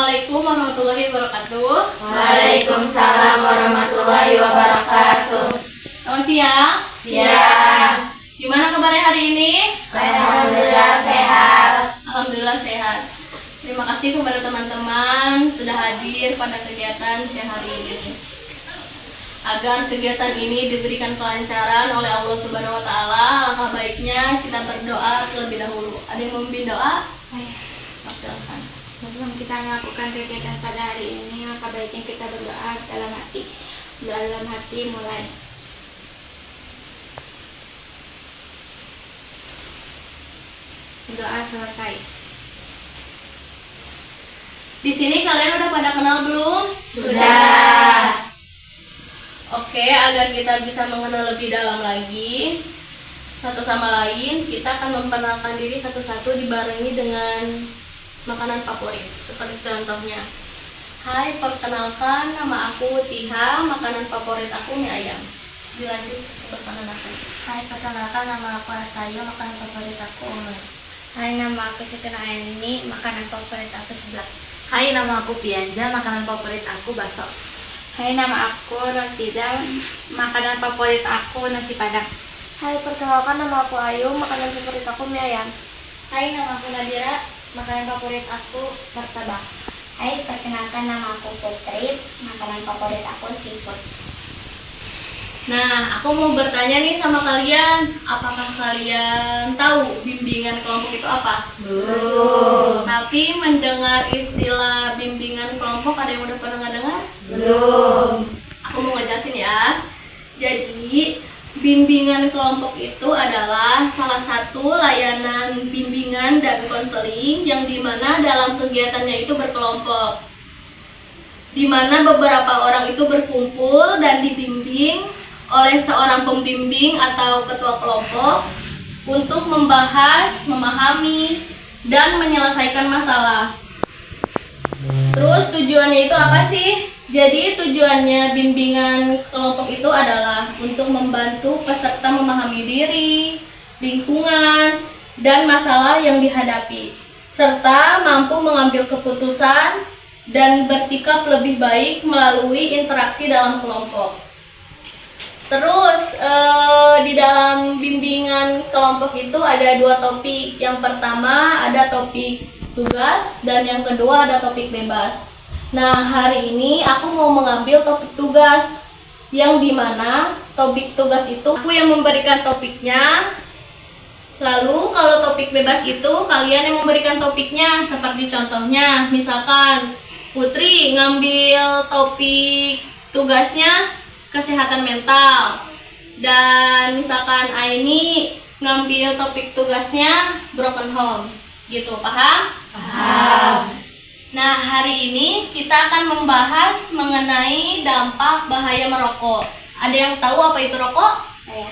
Assalamualaikum warahmatullahi wabarakatuh. Waalaikumsalam warahmatullahi wabarakatuh. Selamat siang. Siang. Gimana kabarnya hari ini? Alhamdulillah sehat. Alhamdulillah sehat. Terima kasih kepada teman-teman sudah hadir pada kegiatan siang hari ini. Agar kegiatan ini diberikan kelancaran oleh Allah Subhanahu wa taala, alangkah baiknya kita berdoa terlebih dahulu. Ada yang memimpin doa? Silakan. Sebelum kita melakukan kegiatan pada hari ini, maka baiknya kita berdoa dalam hati. Doa dalam hati mulai. Doa selesai. Di sini kalian udah pada kenal belum? Sudah. Oke, agar kita bisa mengenal lebih dalam lagi satu sama lain, kita akan memperkenalkan diri satu-satu dibarengi dengan makanan favorit. Seperti contohnya, hai, perkenalkan, nama aku Tiha, makanan favorit aku mie ayam. Dilanjut perkenalkan. Hai, perkenalkan, nama aku Artayo, makanan favorit aku omelet. Hai, nama aku Siti Aini, makanan favorit aku seblak. Hai, nama aku Pianja, makanan favorit aku bakso. Hai, nama aku Rosida, makanan favorit aku nasi padang. Hai, perkenalkan, nama aku Ayu, makanan favorit aku mie ayam. Hai, nama aku Nadira, makanan favorit aku martabak. Hai, perkenalkan, nama aku Putri, makanan favorit aku seafood. Nah, aku mau bertanya nih sama kalian, apakah kalian tahu bimbingan kelompok itu apa? Belum. Tapi mendengar istilah bimbingan kelompok, ada yang udah pernah dengar? Belum. Aku mau ngejelasin ya. Jadi, bimbingan kelompok itu adalah salah satu layanan bimbingan dan konseling yang dimana dalam kegiatannya itu berkelompok, dimana beberapa orang itu berkumpul dan dibimbing oleh seorang pembimbing atau ketua kelompok untuk membahas, memahami, dan menyelesaikan masalah. Terus tujuannya itu apa sih? Jadi tujuannya bimbingan kelompok itu adalah untuk membantu peserta memahami diri, lingkungan, dan masalah yang dihadapi, serta mampu mengambil keputusan dan bersikap lebih baik melalui interaksi dalam kelompok. Terus di dalam bimbingan kelompok itu ada dua topik. Yang pertama ada topik tugas dan yang kedua ada topik bebas. Nah, hari ini aku mau mengambil topik tugas, yang dimana topik tugas itu aku yang memberikan topiknya. Lalu kalau topik bebas itu kalian yang memberikan topiknya. Seperti contohnya, misalkan Putri ngambil topik tugasnya kesehatan mental, dan misalkan Aini ngambil topik tugasnya broken home, gitu. Paham? Paham. Nah, hari ini kita akan membahas mengenai dampak bahaya merokok. Ada yang tahu apa itu rokok? Saya,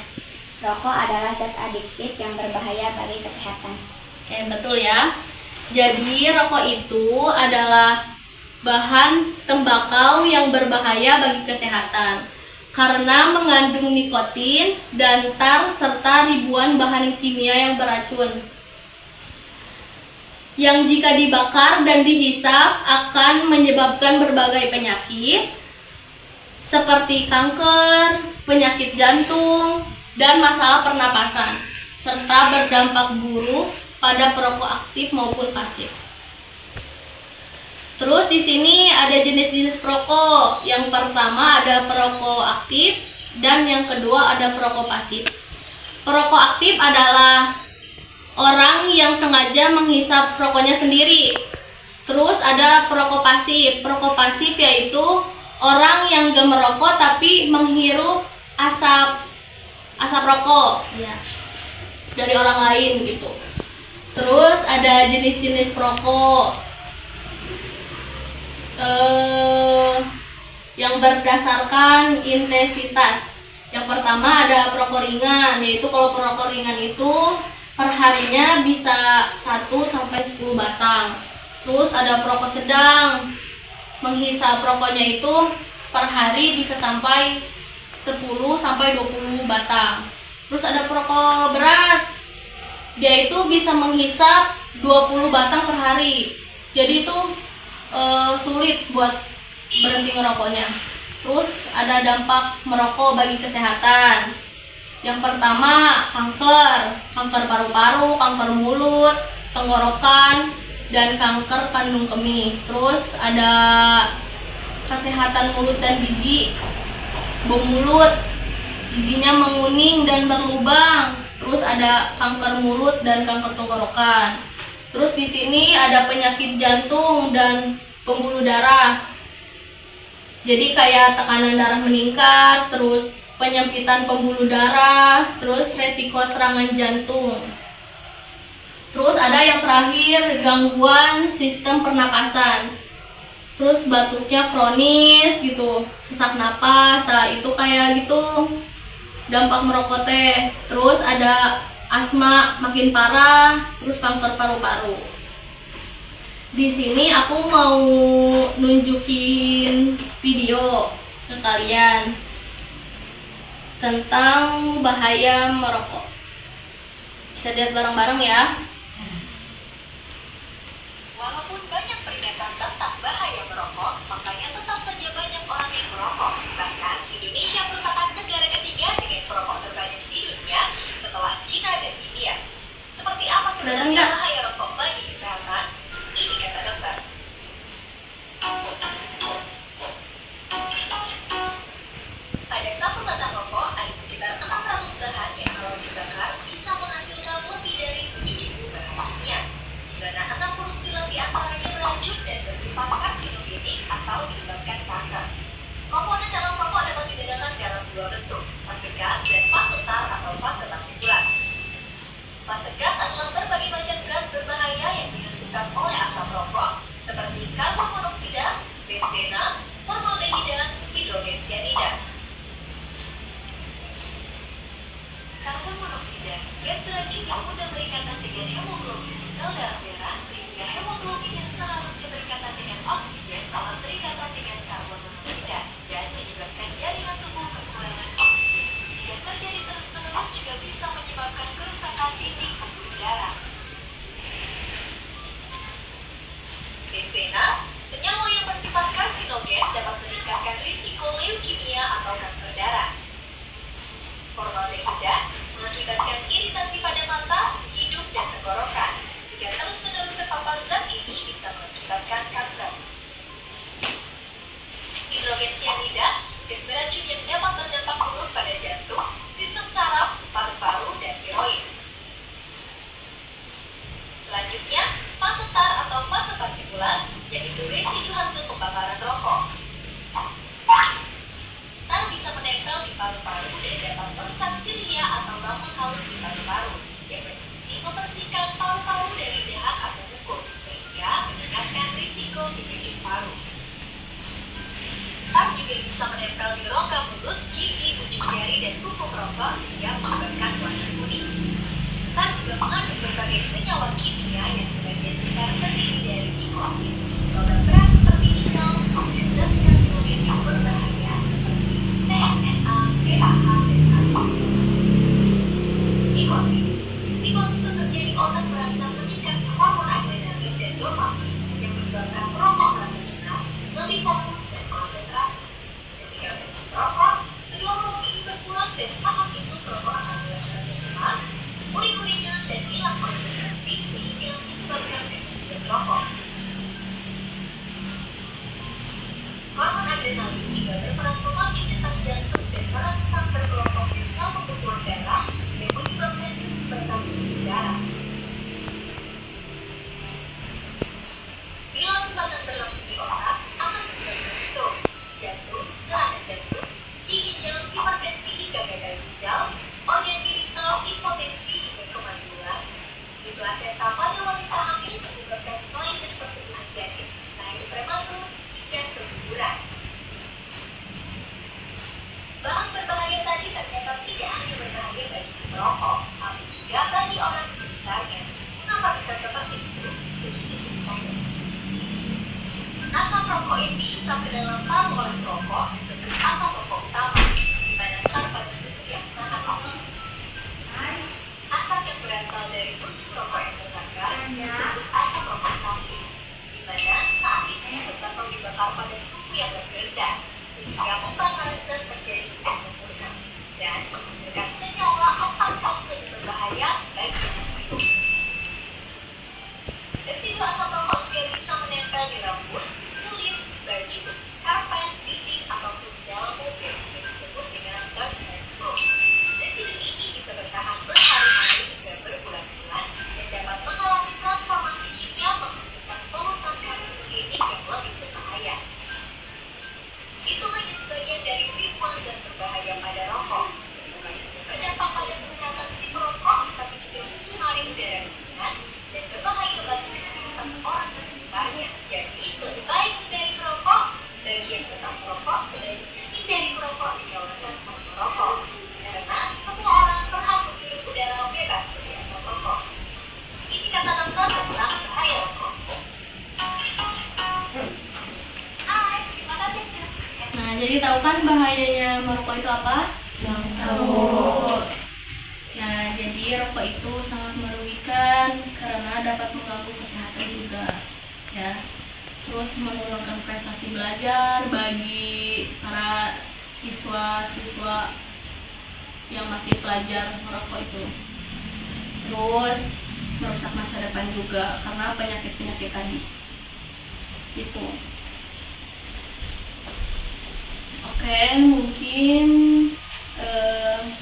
rokok adalah zat adiktif yang berbahaya bagi kesehatan. Oke, betul ya. Jadi rokok itu adalah bahan tembakau yang berbahaya bagi kesehatan karena mengandung nikotin dan tar serta ribuan bahan kimia yang beracun, yang jika dibakar dan dihisap akan menyebabkan berbagai penyakit seperti kanker, penyakit jantung, dan masalah pernapasan, serta berdampak buruk pada perokok aktif maupun pasif. Terus di sini ada jenis-jenis perokok. Yang pertama ada perokok aktif dan yang kedua ada perokok pasif. Perokok aktif adalah orang yang sengaja menghisap rokoknya sendiri. Terus ada perokok pasif. Perokok pasif yaitu orang yang gak merokok tapi menghirup asap rokok ya, dari orang lain gitu. Terus ada jenis-jenis perokok yang berdasarkan intensitas. Yang pertama ada perokok ringan, yaitu kalau perokok ringan itu perharinya bisa 1 sampai 10 batang. Terus ada perokok sedang, menghisap rokoknya itu per hari bisa sampai 10 sampai 20 batang. Terus ada perokok berat, dia itu bisa menghisap 20 batang per hari. Jadi itu sulit buat berhenti ngerokoknya. Terus ada dampak merokok bagi kesehatan. Yang pertama, kanker paru-paru, kanker mulut, tenggorokan, dan kanker kandung kemih. Terus ada kesehatan mulut dan gigi, bau mulut, giginya menguning dan berlubang. Terus ada kanker mulut dan kanker tenggorokan. Terus di sini ada penyakit jantung dan pembuluh darah. Jadi kayak tekanan darah meningkat, terus penyempitan pembuluh darah, terus resiko serangan jantung. Terus ada yang terakhir, gangguan sistem pernapasan. Terus batuknya kronis gitu, sesak napas, nah itu kayak gitu dampak merokok teh. Terus ada asma makin parah, terus kanker paru-paru. Di sini aku mau nunjukin video ke kalian tentang bahaya merokok. Bisa lihat bareng-bareng ya. Walaupun banyak peringatan tentang bahaya merokok, makanya tetap saja banyak orang yang merokok. Bahkan Indonesia merupakan negara ketiga dengan perokok terbanyak di dunia setelah Cina dan India. Seperti apa sebenarnya bahaya rokok bagi kesehatan? Ini kata dokter. Pada satu batang rokok ada sekitar 600 bahan yang kalau dibakar bisa menghasilkan lebih dari 7.000 bahan kimia. Di mana 69 diantaranya beracun dan bersifat karsinogenik atau menyebabkan kanker. Komponen dalam rokok dapat dibedakan dalam dua bentuk, fase gas dan fase tar atau fase partikulat. Fase gas adalah berbagai macam gas berbahaya yang dihasilkan oleh asap rokok seperti karbon monoksida, benzena, formaldehida, hidrogen sianida. Karbon monoksida, gas beracun yang mudah berikatan dengan hemoglobin di sel darah merah sehingga hemoglobin yang seharusnya berikatan dengan oksigen malah berikatan dengan karbon monoksida dan menyebabkan jaringan tubuh kekurangan oksigen. Jika terjadi terus-menerus juga bisa menyebabkan kerusakan dinding pembuluh darah. Benzena, senyawa yang bersifat karsinogen dapat meningkatkan risiko leukemia atau kanker darah. Formaldehida mengakibatkan iritasi pada mata, hidung, dan tenggorokan. Jika terus-menerus terpapar zat ini bisa mengakibatkan kanker. Hidrogen sianida, gas beracun yang dapat berdampak buruk pada jantung, sistem saraf, paru-paru, dan tiroid. Selanjutnya, fase tar atau fase partikulat, yaitu residu hasil pembakaran rokok. Tar bisa menempel di paru-paru dan dapat merusak silia atau rambut halus di paru-paru yang berfungsi membersihkan paru-paru dari dahak atau buku sehingga meningkatkan risiko penyakit paru. Tar juga bisa menempel di rongga mulut, gigi, ujung jari, dan kuku merokok sehingga menyebabkan warna kuning. Tar juga mengandung berbagai senyawa kimia yang sebagian besar terdiri dari nikotin, logam berat seperti nikel, dan zat karsinogen yang berbahaya seperti TNA, PAH, dan arsenic. Nikotin bekerja di otak berangsur meningkatkan hormon adrenalin dan dopamin yang menyebabkan merokok merasa senang, lebih fokus dan konsentrasi. Ketika merokok, kedua hormon ini berkurang dan saat itu perokok akan merasa cemas, uring-uringan, dan hilang konsentrasi sehingga menyebabkan depresi merokok. Hormon adrenalin juga berperan memacu detak jantung dan merangsang berkelompoknya sel pembekuan darah yang menyebabkan kecepatan pembuluh darah. Bila sumbatan berlangsung di otak, akan menyebabkan stroke, jantung, serangan jantung, ginjal, hipertensi hingga gagal ginjal, organ genital, impotensi hingga kemandulan. Di plasenta pada wanita hamil menyebabkan selain dan pertumbuhan janin, lahir prematur, hingga keguguran. Bahan berbahaya tadi ternyata tidak hanya berbahaya bagi si perokok, tapi juga bagi orang di sekitarnya. Kenapa bisa seperti itu? Begini ceritanya. Asap rokok yang dihisap ke dalam paru oleh perokok disebut asap rokok utama, di mana karbon tersebut yang sangat lemah. Asap yang berasal dari puntung rokok yang terbakar disebut asap rokok samping, di mana saat ini pada suhu yang berbeda, sehingga pembakaran zat terjadi tidak sempurna dan menghasilkan senyawa atau toksik berbahaya bagi tubuh hidup. Residu asap rokok juga bisa menempel di rambut, kulit, baju, karpet, dinding, ataupun dalam mobil yang disebut dengan third-hand smoke. Residu ini bisa bertahan berhari-hari hingga berbulan-bulan dan dapat mengalami transformasi kimia menghasilkan polutan karbohidrat yang lebih berbahaya. Itu hanya sebagian dari ribuan zat berbahaya pada rokok. Bukan hanya berdampak pada kesehatan si perokok, tapi juga mencemari udara lingkungan dan berbahaya bagi kesehatan orang dan sekitarnya. Jadi, lebih baik hindari merokok. Bagi yang tetap merokok, sebaiknya hindari merokok di kawasan tempat merokok. Karena semua orang berhak menghirup udara bebas dari asap rokok. Ini kata dokter tentang bahaya rokok. Hai, terima kasih. Nah, jadi tahu kan bahayanya merokok itu apa? Tahu. Nah, jadi rokok itu sangat merugikan karena dapat mengganggu kesehatan juga, ya. Terus menurunkan prestasi belajar bagi para siswa-siswa yang masih pelajar merokok itu. Terus merusak masa depan juga karena penyakit-penyakit tadi. Gitu. Oke, mungkin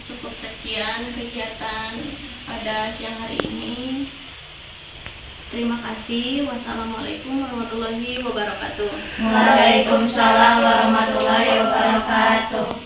cukup sekian kegiatan pada siang hari ini. Terima kasih. Wassalamualaikum warahmatullahi wabarakatuh. Waalaikumsalam warahmatullahi wabarakatuh.